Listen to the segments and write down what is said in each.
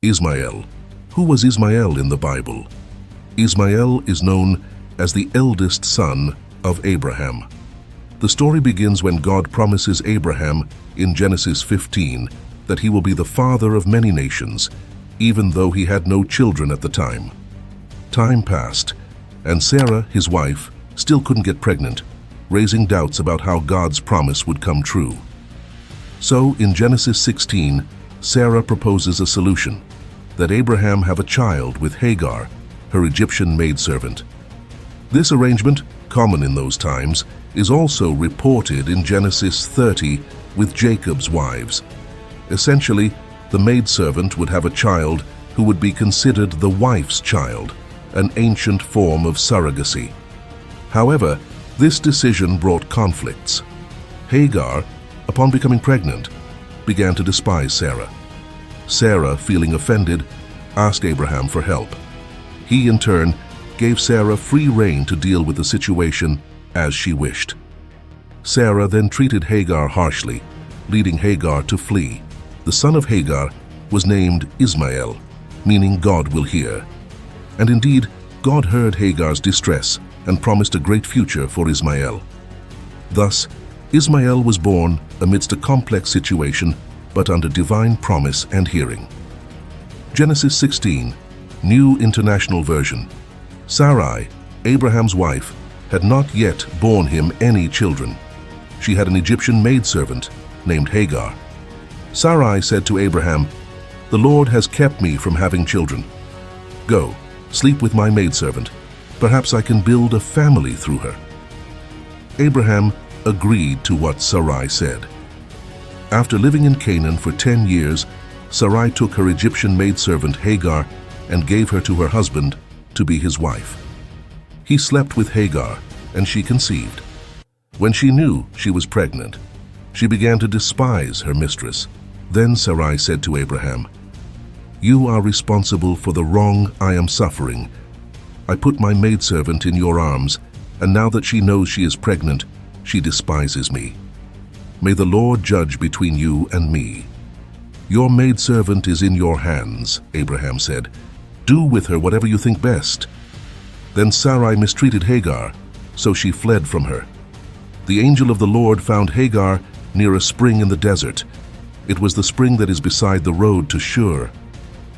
Ishmael. Who was Ishmael in the Bible? Ishmael is known as the eldest son of Abraham. The story begins when God promises Abraham in Genesis 15 that he will be the father of many nations, even though he had no children at the time. Time passed, and Sarah, his wife, still couldn't get pregnant, raising doubts about how God's promise would come true. So, in Genesis 16, Sarah proposes a solution: that Abraham have a child with Hagar, her Egyptian maidservant. This arrangement, common in those times, is also reported in Genesis 30 with Jacob's wives. Essentially, the maidservant would have a child who would be considered the wife's child, an ancient form of surrogacy. However, this decision brought conflicts. Hagar, upon becoming pregnant, began to despise Sarah. Sarah, feeling offended, asked Abraham for help. He, in turn, gave Sarah free rein to deal with the situation as she wished. Sarah then treated Hagar harshly, leading Hagar to flee. The son of Hagar was named Ishmael, meaning God will hear. And indeed, God heard Hagar's distress and promised a great future for Ishmael. Thus, Ishmael was born amidst a complex situation, but under divine promise and hearing. Genesis 16, New International Version. Sarai, Abraham's wife, had not yet borne him any children. She had an Egyptian maidservant named Hagar. Sarai said to Abraham, "The Lord has kept me from having children. Go, sleep with my maidservant. Perhaps I can build a family through her." Abraham agreed to what Sarai said. After living in Canaan for 10 years, Sarai took her Egyptian maidservant Hagar and gave her to her husband to be his wife. He slept with Hagar, and she conceived. When she knew she was pregnant, she began to despise her mistress. Then Sarai said to Abraham, "You are responsible for the wrong I am suffering. I put my maidservant in your arms, and now that she knows she is pregnant, she despises me. May the Lord judge between you and me. Your maidservant is in your hands," Abraham said. "Do with her whatever you think best." Then Sarai mistreated Hagar, so she fled from her. The angel of the Lord found Hagar near a spring in the desert. It was the spring that is beside the road to Shur.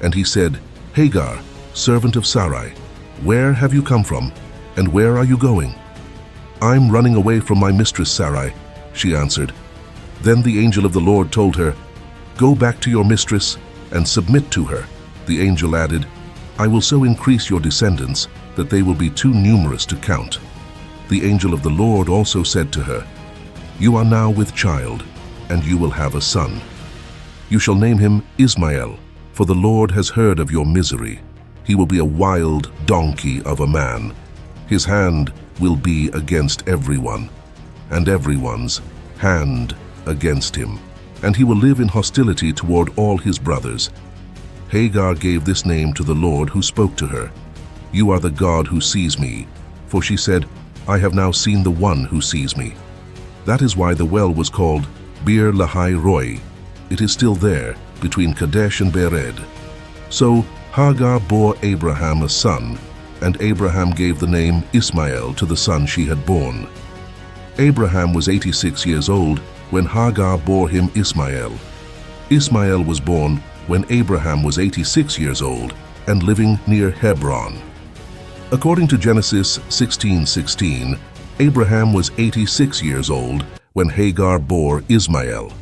And he said, "Hagar, servant of Sarai, where have you come from, and where are you going?" "I'm running away from my mistress Sarai," she answered. Then the angel of the Lord told her, "Go back to your mistress and submit to her." The angel added, "I will so increase your descendants that they will be too numerous to count." The angel of the Lord also said to her, "You are now with child, and you will have a son. You shall name him Ishmael, for the Lord has heard of your misery. He will be a wild donkey of a man. His hand will be against everyone, and everyone's hand against him, and he will live in hostility toward all his brothers." Hagar gave this name to the Lord who spoke to her, "You are the God who sees me," for she said, "I have now seen the one who sees me." That is why the well was called Bir Lahai Roi. It is still there, between Kadesh and Bered. So Hagar bore Abraham a son, and Abraham gave the name Ishmael to the son she had born. Abraham was 86 years old when Hagar bore him Ishmael. Ishmael was born when Abraham was 86 years old and living near Hebron. According to Genesis 16:16, Abraham was 86 years old when Hagar bore Ishmael.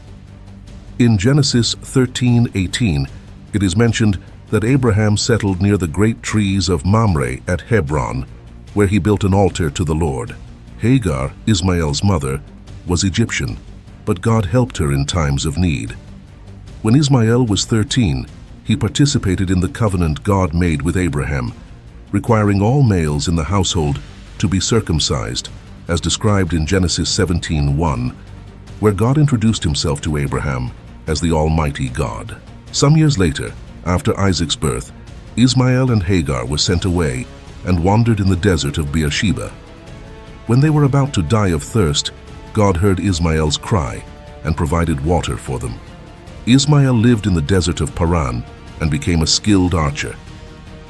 In Genesis 13:18, it is mentioned that Abraham settled near the great trees of Mamre at Hebron, where he built an altar to the Lord. Hagar, Ishmael's mother, was Egyptian, but God helped her in times of need. When Ishmael was 13, he participated in the covenant God made with Abraham, requiring all males in the household to be circumcised, as described in Genesis 17:1, where God introduced himself to Abraham as the Almighty God. Some years later, after Isaac's birth, Ishmael and Hagar were sent away and wandered in the desert of Beersheba. When they were about to die of thirst, God heard Ishmael's cry and provided water for them. Ishmael lived in the desert of Paran and became a skilled archer.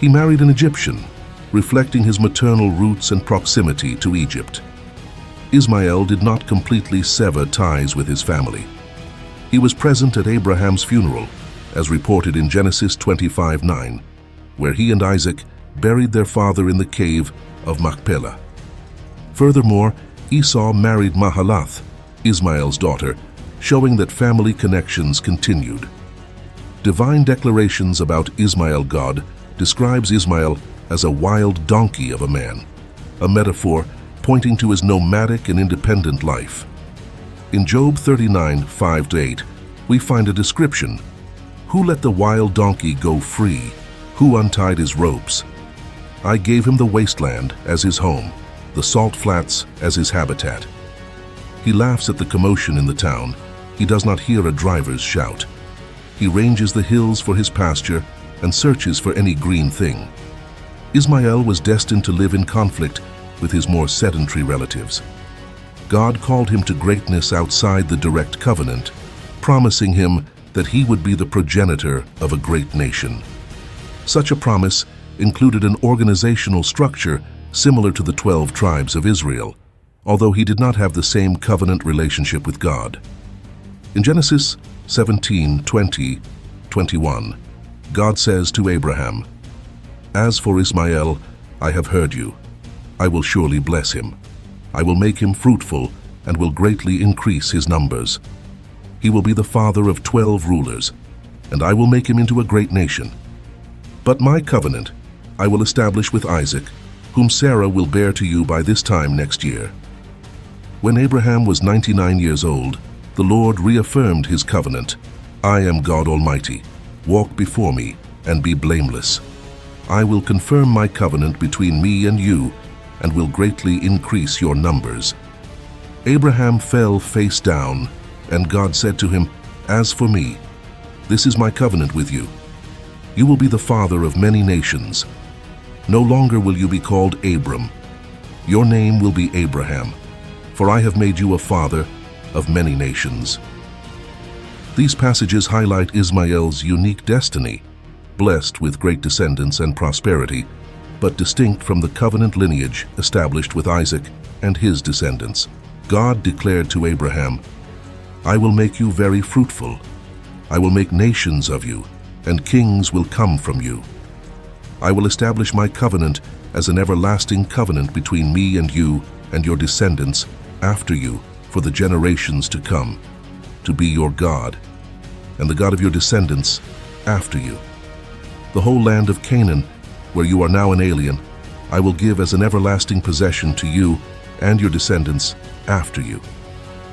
He married an Egyptian, reflecting his maternal roots and proximity to Egypt. Ishmael did not completely sever ties with his family. He was present at Abraham's funeral, as reported in Genesis 25:9, where he and Isaac buried their father in the cave of Machpelah. Furthermore, Esau married Mahalath, Ishmael's daughter, showing that family connections continued. Divine declarations about Ishmael God describes Ishmael as a wild donkey of a man, a metaphor pointing to his nomadic and independent life. In Job 39:5-8, we find a description. Who let the wild donkey go free? Who untied his ropes? I gave him the wasteland as his home, the salt flats as his habitat. He laughs at the commotion in the town. He does not hear a driver's shout. He ranges the hills for his pasture and searches for any green thing. Ishmael was destined to live in conflict with his more sedentary relatives. God called him to greatness outside the direct covenant, promising him that he would be the progenitor of a great nation. Such a promise included an organizational structure similar to the 12 tribes of Israel, although he did not have the same covenant relationship with God. In Genesis 17:20-21, God says to Abraham, "As for Ishmael, I have heard you. I will surely bless him. I will make him fruitful and will greatly increase his numbers. He will be the father of 12 rulers, and I will make him into a great nation. But my covenant I will establish with Isaac, whom Sarah will bear to you by this time next year." When Abraham was 99 years old, the Lord reaffirmed his covenant. "I am God Almighty. Walk before me and be blameless. I will confirm my covenant between me and you and will greatly increase your numbers." Abraham fell face down, and God said to him, "As for me, this is my covenant with you. You will be the father of many nations. No longer will you be called Abram. Your name will be Abraham, for I have made you a father of many nations." These passages highlight Ishmael's unique destiny, blessed with great descendants and prosperity, but distinct from the covenant lineage established with Isaac and his descendants. God declared to Abraham, "I will make you very fruitful. I will make nations of you, and kings will come from you. I will establish my covenant as an everlasting covenant between me and you and your descendants after you for the generations to come, to be your God, and the God of your descendants after you. The whole land of Canaan, where you are now an alien, I will give as an everlasting possession to you and your descendants after you,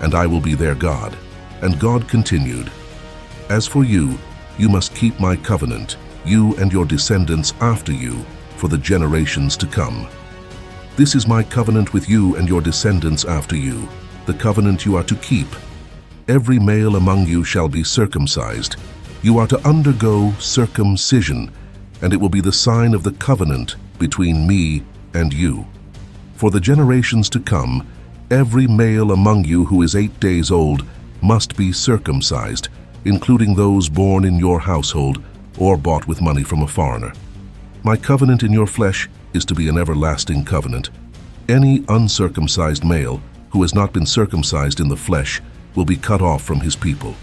and I will be their God." And God continued, "As for you, you must keep my covenant, you and your descendants after you, for the generations to come. This is my covenant with you and your descendants after you, the covenant you are to keep. Every male among you shall be circumcised. You are to undergo circumcision, and it will be the sign of the covenant between me and you. For the generations to come, every male among you who is 8 days old must be circumcised, including those born in your household or bought with money from a foreigner. My covenant in your flesh is to be an everlasting covenant. Any uncircumcised male who has not been circumcised in the flesh will be cut off from his people.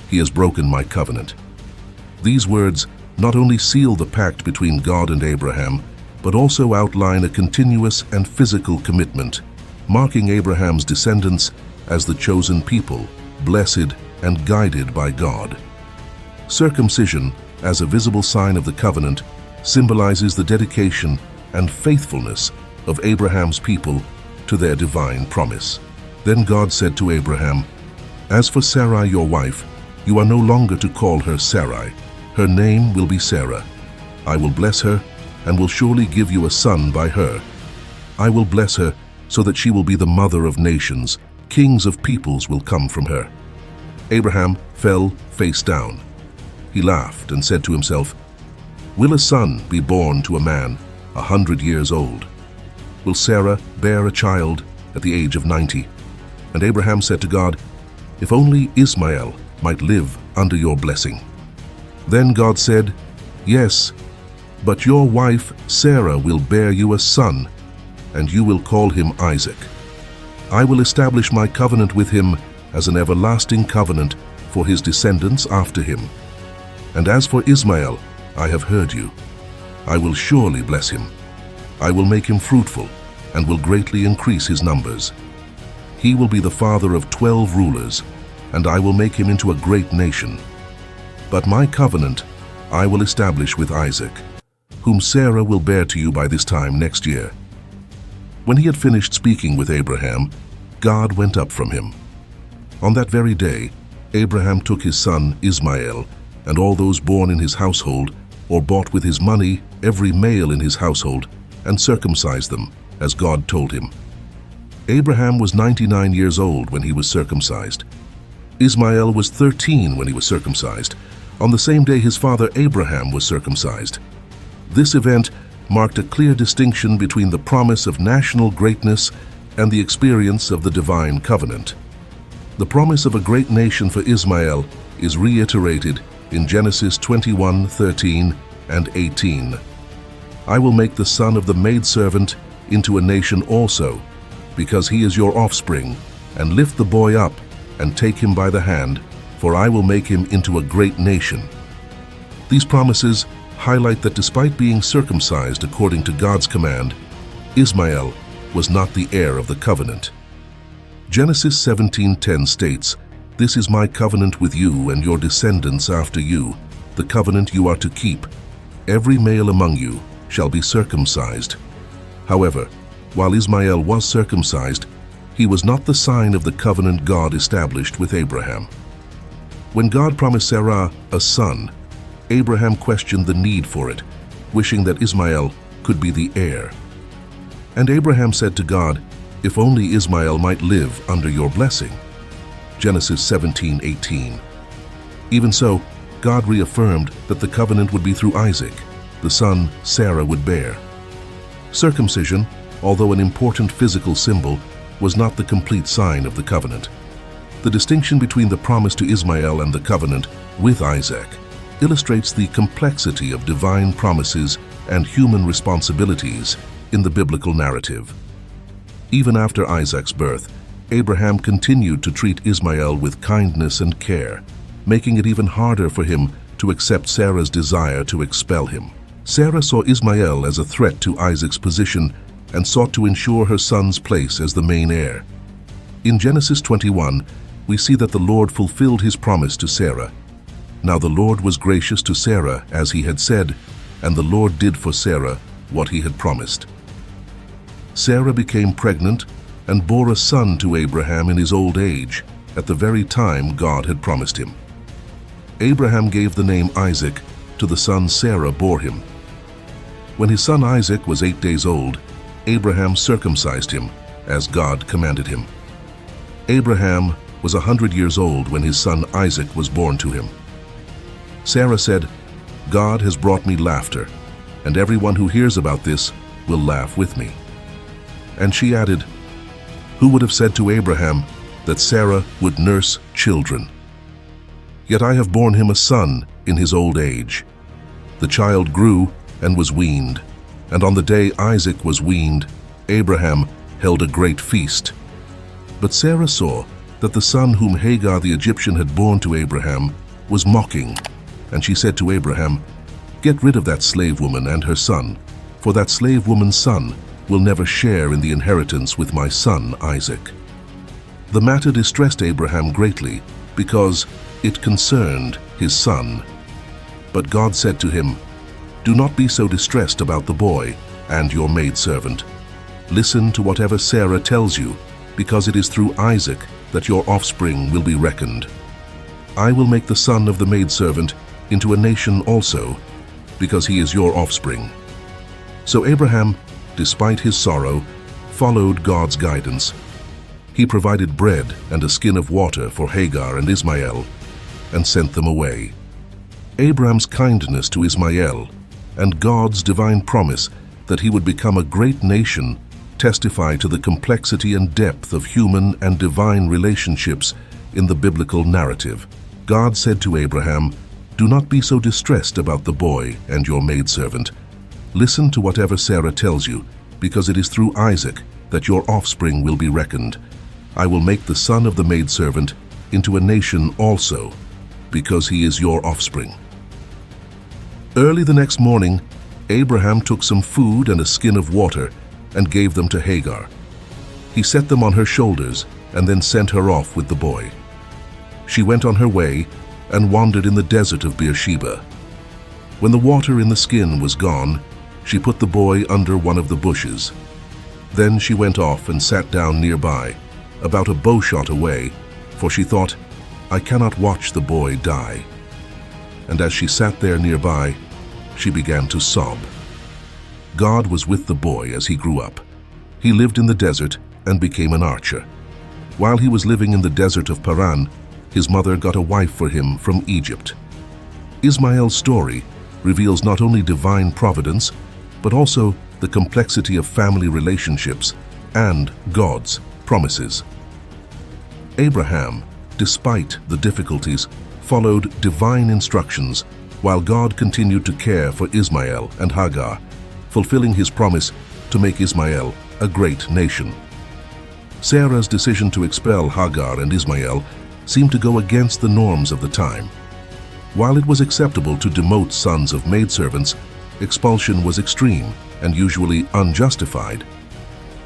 He has broken my covenant." These words not only seal the pact between God and Abraham, but also outline a continuous and physical commitment, marking Abraham's descendants as the chosen people, blessed and guided by God. Circumcision, as a visible sign of the covenant, symbolizes the dedication and faithfulness of Abraham's people to their divine promise. Then God said to Abraham, "As for Sarai your wife, you are no longer to call her Sarai. Her name will be Sarah. I will bless her and will surely give you a son by her. I will bless her so that she will be the mother of nations. Kings of peoples will come from her." Abraham fell face down. He laughed and said to himself, "Will a son be born to a man 100 years old? Will Sarah bear a child at the age of 90? And Abraham said to God, "If only Ishmael might live under your blessing." Then God said, "Yes, but your wife Sarah will bear you a son, and you will call him Isaac. I will establish my covenant with him as an everlasting covenant for his descendants after him. And as for Ishmael, I have heard you. I will surely bless him. I will make him fruitful and will greatly increase his numbers. He will be the father of 12 rulers, and I will make him into a great nation. But my covenant I will establish with Isaac, whom Sarah will bear to you by this time next year." When he had finished speaking with Abraham, God went up from him. On that very day, Abraham took his son Ishmael and all those born in his household, or bought with his money every male in his household, and circumcised them, as God told him. Abraham was 99 years old when he was circumcised. Ishmael was 13 when he was circumcised. On the same day his father Abraham was circumcised. This event marked a clear distinction between the promise of national greatness and the experience of the divine covenant. The promise of a great nation for Ishmael is reiterated in Genesis 21:13 and 18. "I will make the son of the maidservant into a nation also, because he is your offspring, and lift the boy up and take him by the hand, for I will make him into a great nation." These promises highlight that despite being circumcised according to God's command, Ishmael was not the heir of the covenant. Genesis 17:10 states, "This is my covenant with you and your descendants after you, the covenant you are to keep. Every male among you shall be circumcised." However, while Ishmael was circumcised, he was not the sign of the covenant God established with Abraham. When God promised Sarah a son, Abraham questioned the need for it, wishing that Ishmael could be the heir. And Abraham said to God, "If only Ishmael might live under your blessing." Genesis 17:18. Even so, God reaffirmed that the covenant would be through Isaac, the son Sarah would bear. Circumcision, although an important physical symbol, was not the complete sign of the covenant. The distinction between the promise to Ishmael and the covenant with Isaac illustrates the complexity of divine promises and human responsibilities in the biblical narrative. Even after Isaac's birth, Abraham continued to treat Ishmael with kindness and care, making it even harder for him to accept Sarah's desire to expel him. Sarah saw Ishmael as a threat to Isaac's position and sought to ensure her son's place as the main heir. In Genesis 21, we see that the Lord fulfilled his promise to Sarah. Now the Lord was gracious to Sarah as he had said, and the Lord did for Sarah what he had promised. Sarah became pregnant and bore a son to Abraham in his old age, at the very time God had promised him. Abraham gave the name Isaac to the son Sarah bore him. When his son Isaac was 8 days old, Abraham circumcised him, as God commanded him. Abraham was 100 years old when his son Isaac was born to him. Sarah said, "God has brought me laughter, and everyone who hears about this will laugh with me." And she added, "Who would have said to Abraham that Sarah would nurse children? Yet I have borne him a son in his old age." The child grew and was weaned, and on the day Isaac was weaned, Abraham held a great feast. But Sarah saw that the son whom Hagar the Egyptian had borne to Abraham was mocking, and she said to Abraham, "Get rid of that slave woman and her son, for that slave woman's son will never share in the inheritance with my son Isaac." The matter distressed Abraham greatly because it concerned his son. But God said to him, "Do not be so distressed about the boy and your maidservant. Listen to whatever Sarah tells you, because it is through Isaac that your offspring will be reckoned. I will make the son of the maidservant into a nation also, because he is your offspring." So Abraham, despite his sorrow, followed God's guidance. He provided bread and a skin of water for Hagar and Ishmael, and sent them away. Abraham's kindness to Ishmael and God's divine promise that he would become a great nation testify to the complexity and depth of human and divine relationships in the biblical narrative. God said to Abraham, Do not be so distressed about the boy and your maidservant. Listen to whatever Sarah tells you, because it is through Isaac that your offspring will be reckoned. I will make the son of the maidservant into a nation also, because he is your offspring." Early the next morning, Abraham took some food and a skin of water and gave them to Hagar. He set them on her shoulders and then sent her off with the boy. She went on her way and wandered in the desert of Beersheba. When the water in the skin was gone, she put the boy under one of the bushes. Then she went off and sat down nearby, about a bowshot away, for she thought, "I cannot watch the boy die." And as she sat there nearby, she began to sob. God was with the boy as he grew up. He lived in the desert and became an archer. While he was living in the desert of Paran, his mother got a wife for him from Egypt. Ishmael's story reveals not only divine providence, but also the complexity of family relationships and God's promises. Abraham, despite the difficulties, followed divine instructions while God continued to care for Ishmael and Hagar, fulfilling his promise to make Ishmael a great nation. Sarah's decision to expel Hagar and Ishmael seemed to go against the norms of the time. While it was acceptable to demote sons of maidservants, expulsion was extreme and usually unjustified.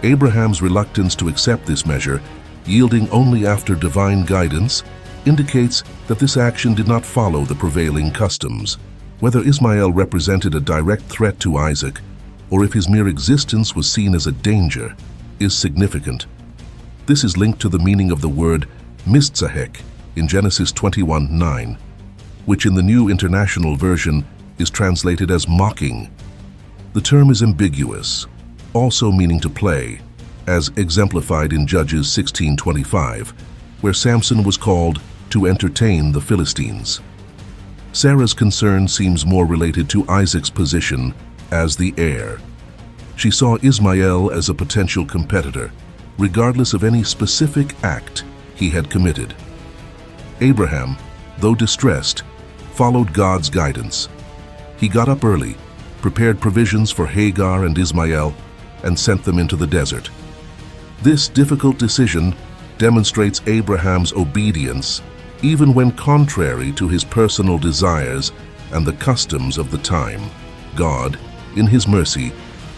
Abraham's reluctance to accept this measure, yielding only after divine guidance, indicates that this action did not follow the prevailing customs. Whether Ishmael represented a direct threat to Isaac, or if his mere existence was seen as a danger, is significant. This is linked to the meaning of the word Mitzahek in Genesis 21:9, which in the New International Version is translated as mocking. The term is ambiguous, also meaning to play, as exemplified in Judges 16:25, where Samson was called to entertain the Philistines. Sarah's concern seems more related to Isaac's position as the heir. She saw Ishmael as a potential competitor, regardless of any specific act he had committed. Abraham, though distressed, followed God's guidance. He got up early, prepared provisions for Hagar and Ishmael, and sent them into the desert. This difficult decision demonstrates Abraham's obedience, even when contrary to his personal desires and the customs of the time. God, in his mercy,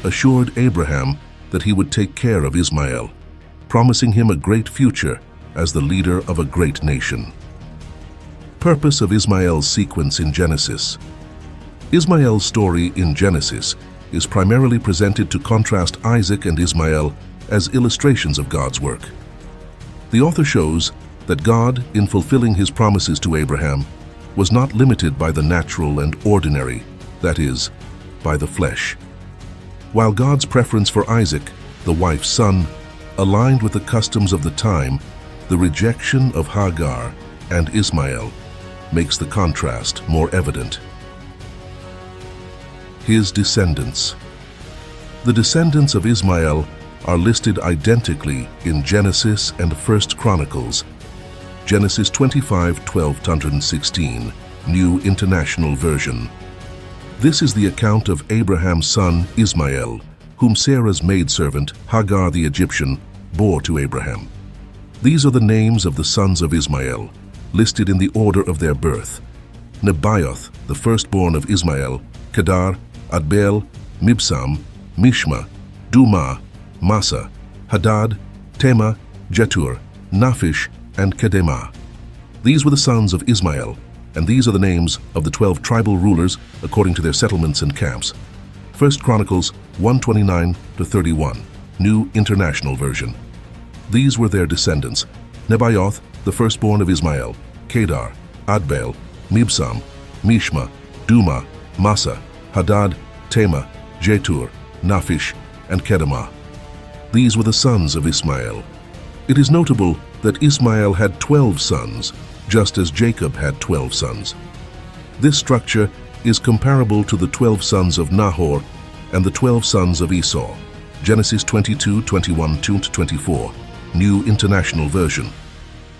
assured Abraham that he would take care of Ishmael, promising him a great future as the leader of a great nation. Purpose of Ishmael's sequence in Genesis. Ishmael's story in Genesis is primarily presented to contrast Isaac and Ishmael as illustrations of God's work. The author shows that God, in fulfilling his promises to Abraham, was not limited by the natural and ordinary, that is, by the flesh. While God's preference for Isaac, the wife's son, aligned with the customs of the time, the rejection of Hagar and Ishmael makes the contrast more evident. His descendants. The descendants of Ishmael are listed identically in Genesis and 1 Chronicles. Genesis 25:12-116, New International Version. This is the account of Abraham's son Ishmael, whom Sarah's maidservant, Hagar the Egyptian, bore to Abraham. These are the names of the sons of Ishmael, listed in the order of their birth. Nebaioth, the firstborn of Ishmael, Kedar, Adbeel, Mibsam, Mishma, Duma, Massa, Hadad, Tema, Jetur, Naphish, and Kedemah. These were the sons of Ishmael, and these are the names of the 12 tribal rulers according to their settlements and camps. 1 Chronicles 1:29-31, New International Version. These were their descendants: Nebaioth, the firstborn of Ishmael, Kedar, Adbeel, Mibsam, Mishma, Duma, Massa, Hadad, Tema, Jetur, Naphish, and Kedemah. These were the sons of Ishmael. It is notable that Ishmael had 12 sons, just as Jacob had 12 sons. This structure is comparable to the 12 sons of Nahor and the 12 sons of Esau. Genesis 22:21-24, New International Version.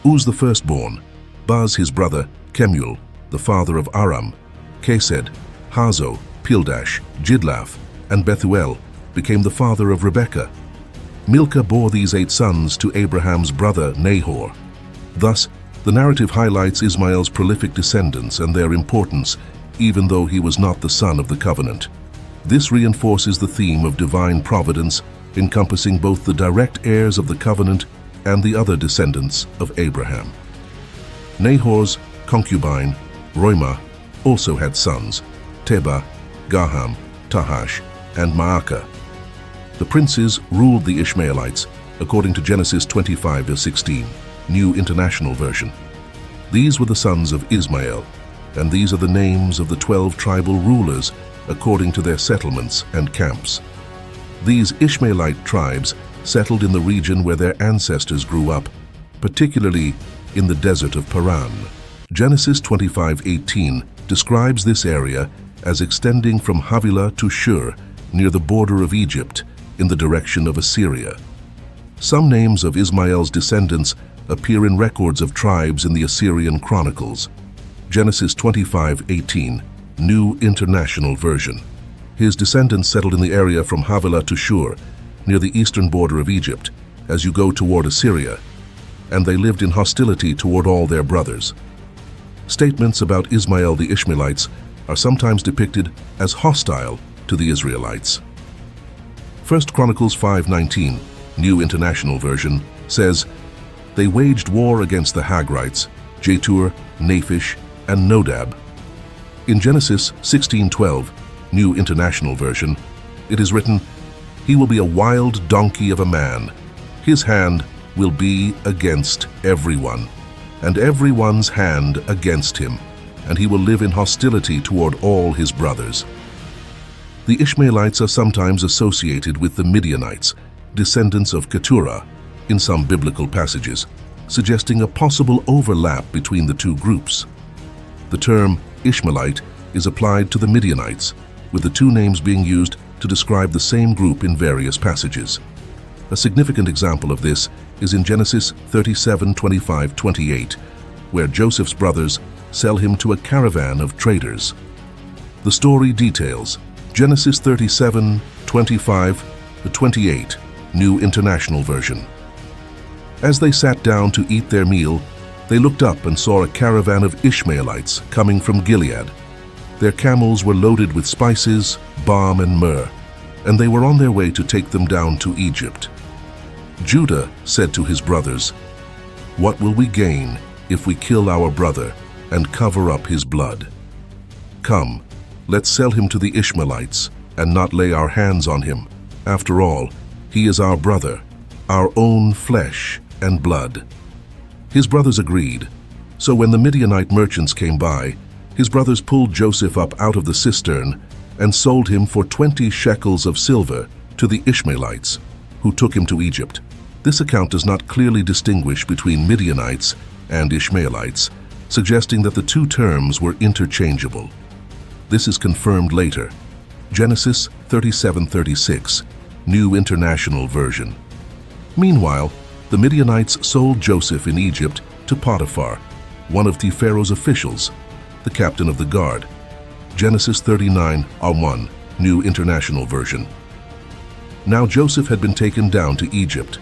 Uz the firstborn, Buz his brother, Kemuel, the father of Aram, Kesed, Hazo, Pildash, Jidlaph, and Bethuel, became the father of Rebekah. Milcah bore these 8 sons to Abraham's brother Nahor. Thus, the narrative highlights Ishmael's prolific descendants and their importance, even though he was not the son of the covenant. This reinforces the theme of divine providence, encompassing both the direct heirs of the covenant and the other descendants of Abraham. Nahor's concubine, Roimah, also had sons, Tebah, Gaham, Tahash, and Maacah. The princes ruled the Ishmaelites, according to Genesis 25 verse 16, New International Version. These were the sons of Ishmael, and these are the names of the 12 tribal rulers according to their settlements and camps. These Ishmaelite tribes settled in the region where their ancestors grew up, particularly in the desert of Paran. Genesis 25:18 describes this area as extending from Havilah to Shur, near the border of Egypt, in the direction of Assyria. Some names of Ishmael's descendants appear in records of tribes in the Assyrian Chronicles. Genesis 25:18, New International Version. His descendants settled in the area from Havilah to Shur, near the eastern border of Egypt, as you go toward Assyria, and they lived in hostility toward all their brothers. Statements about Ishmael the Ishmaelites are sometimes depicted as hostile to the Israelites. 1 Chronicles 5:19, New International Version, says, "They waged war against the Hagrites, Jetur, Naphish, and Nodab." In Genesis 16:12, New International Version, it is written, "He will be a wild donkey of a man. His hand will be against everyone, and everyone's hand against him, and he will live in hostility toward all his brothers." The Ishmaelites are sometimes associated with the Midianites, descendants of Keturah, in some biblical passages, suggesting a possible overlap between the two groups. The term Ishmaelite is applied to the Midianites, with the two names being used to describe the same group in various passages. A significant example of this is in Genesis 37:25-28, where Joseph's brothers sell him to a caravan of traders. The story details Genesis 37:25-28, New International Version. As they sat down to eat their meal, they looked up and saw a caravan of Ishmaelites coming from Gilead. Their camels were loaded with spices, balm, and myrrh, and they were on their way to take them down to Egypt. Judah said to his brothers, "What will we gain if we kill our brother and cover up his blood? Come, let's sell him to the Ishmaelites and not lay our hands on him. After all, he is our brother, our own flesh and blood." His brothers agreed. So when the Midianite merchants came by, his brothers pulled Joseph up out of the cistern and sold him for 20 shekels of silver to the Ishmaelites, who took him to Egypt. This account does not clearly distinguish between Midianites and Ishmaelites, suggesting that the two terms were interchangeable. This is confirmed later. Genesis 37:36, New International Version. Meanwhile, the Midianites sold Joseph in Egypt to Potiphar, one of Pharaoh's officials, the captain of the guard. Genesis 39:1, New International Version. Now Joseph had been taken down to Egypt.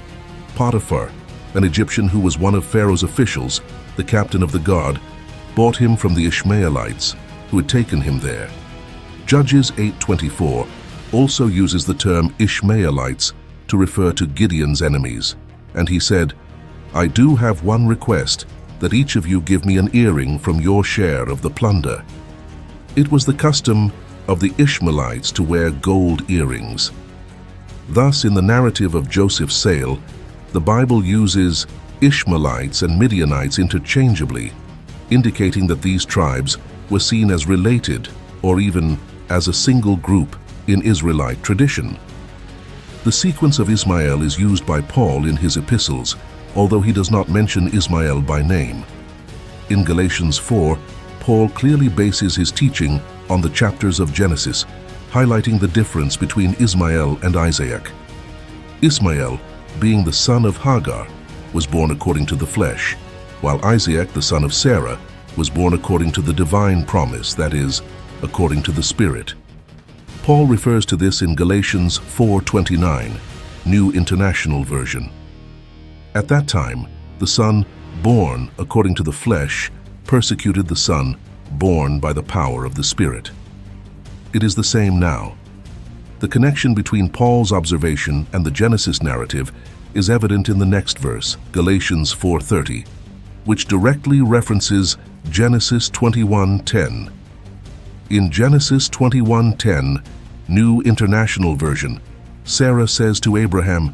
Potiphar, an Egyptian who was one of Pharaoh's officials, the captain of the guard, bought him from the Ishmaelites, who had taken him there. Judges 8:24 also uses the term Ishmaelites to refer to Gideon's enemies, and he said, "I do have one request, that each of you give me an earring from your share of the plunder." It was the custom of the Ishmaelites to wear gold earrings. Thus, in the narrative of Joseph's sale, the Bible uses Ishmaelites and Midianites interchangeably, indicating that these tribes were seen as related or even as a single group in Israelite tradition. The sequence of Ishmael is used by Paul in his epistles, although he does not mention Ishmael by name. In Galatians 4, Paul clearly bases his teaching on the chapters of Genesis, highlighting the difference between Ishmael and Isaac. Ishmael, being the son of Hagar, was born according to the flesh, while Isaac, the son of Sarah, was born according to the divine promise, that is, according to the Spirit. Paul refers to this in Galatians 4:29, New International Version. At that time, the Son, born according to the flesh, persecuted the Son, born by the power of the Spirit. It is the same now. The connection between Paul's observation and the Genesis narrative is evident in the next verse, Galatians 4:30, which directly references Genesis 21:10. In Genesis 21:10, New International Version, Sarah says to Abraham,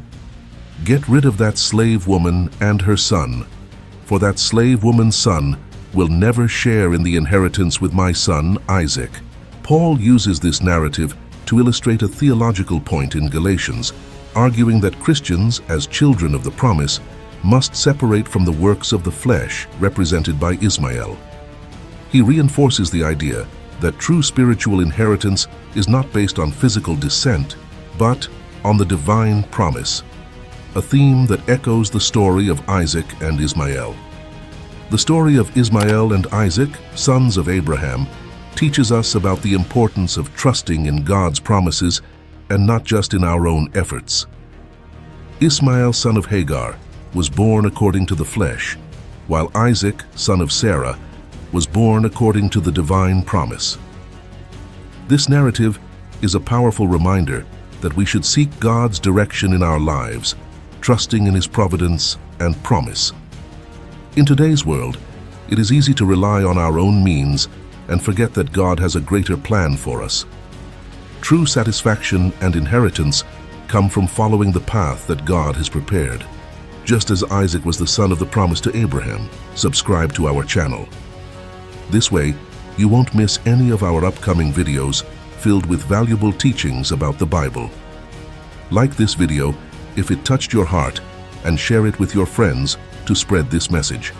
"Get rid of that slave woman and her son, for that slave woman's son will never share in the inheritance with my son Isaac." Paul uses this narrative to illustrate a theological point in Galatians, arguing that Christians, as children of the promise, must separate from the works of the flesh represented by Ishmael. He reinforces the idea that true spiritual inheritance is not based on physical descent, but on the divine promise, a theme that echoes the story of Isaac and Ishmael. The story of Ishmael and Isaac, sons of Abraham, teaches us about the importance of trusting in God's promises and not just in our own efforts. Ishmael, son of Hagar, was born according to the flesh, while Isaac, son of Sarah, was born according to the divine promise. This narrative is a powerful reminder that we should seek God's direction in our lives, trusting in His providence and promise. In today's world, it is easy to rely on our own means and forget that God has a greater plan for us. True satisfaction and inheritance come from following the path that God has prepared. Just as Isaac was the son of the promise to Abraham, subscribe to our channel. This way, you won't miss any of our upcoming videos filled with valuable teachings about the Bible. Like this video if it touched your heart, and share it with your friends to spread this message.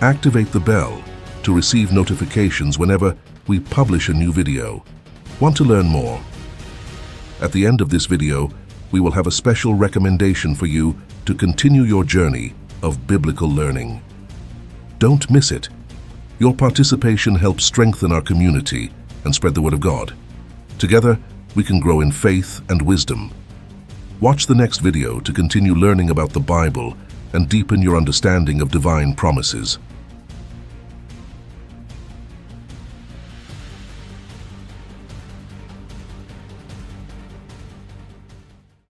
Activate the bell to receive notifications whenever we publish a new video. Want to learn more? At the end of this video, we will have a special recommendation for you to continue your journey of biblical learning. Don't miss it. Your participation helps strengthen our community and spread the word of God. Together, we can grow in faith and wisdom. Watch the next video to continue learning about the Bible and deepen your understanding of divine promises.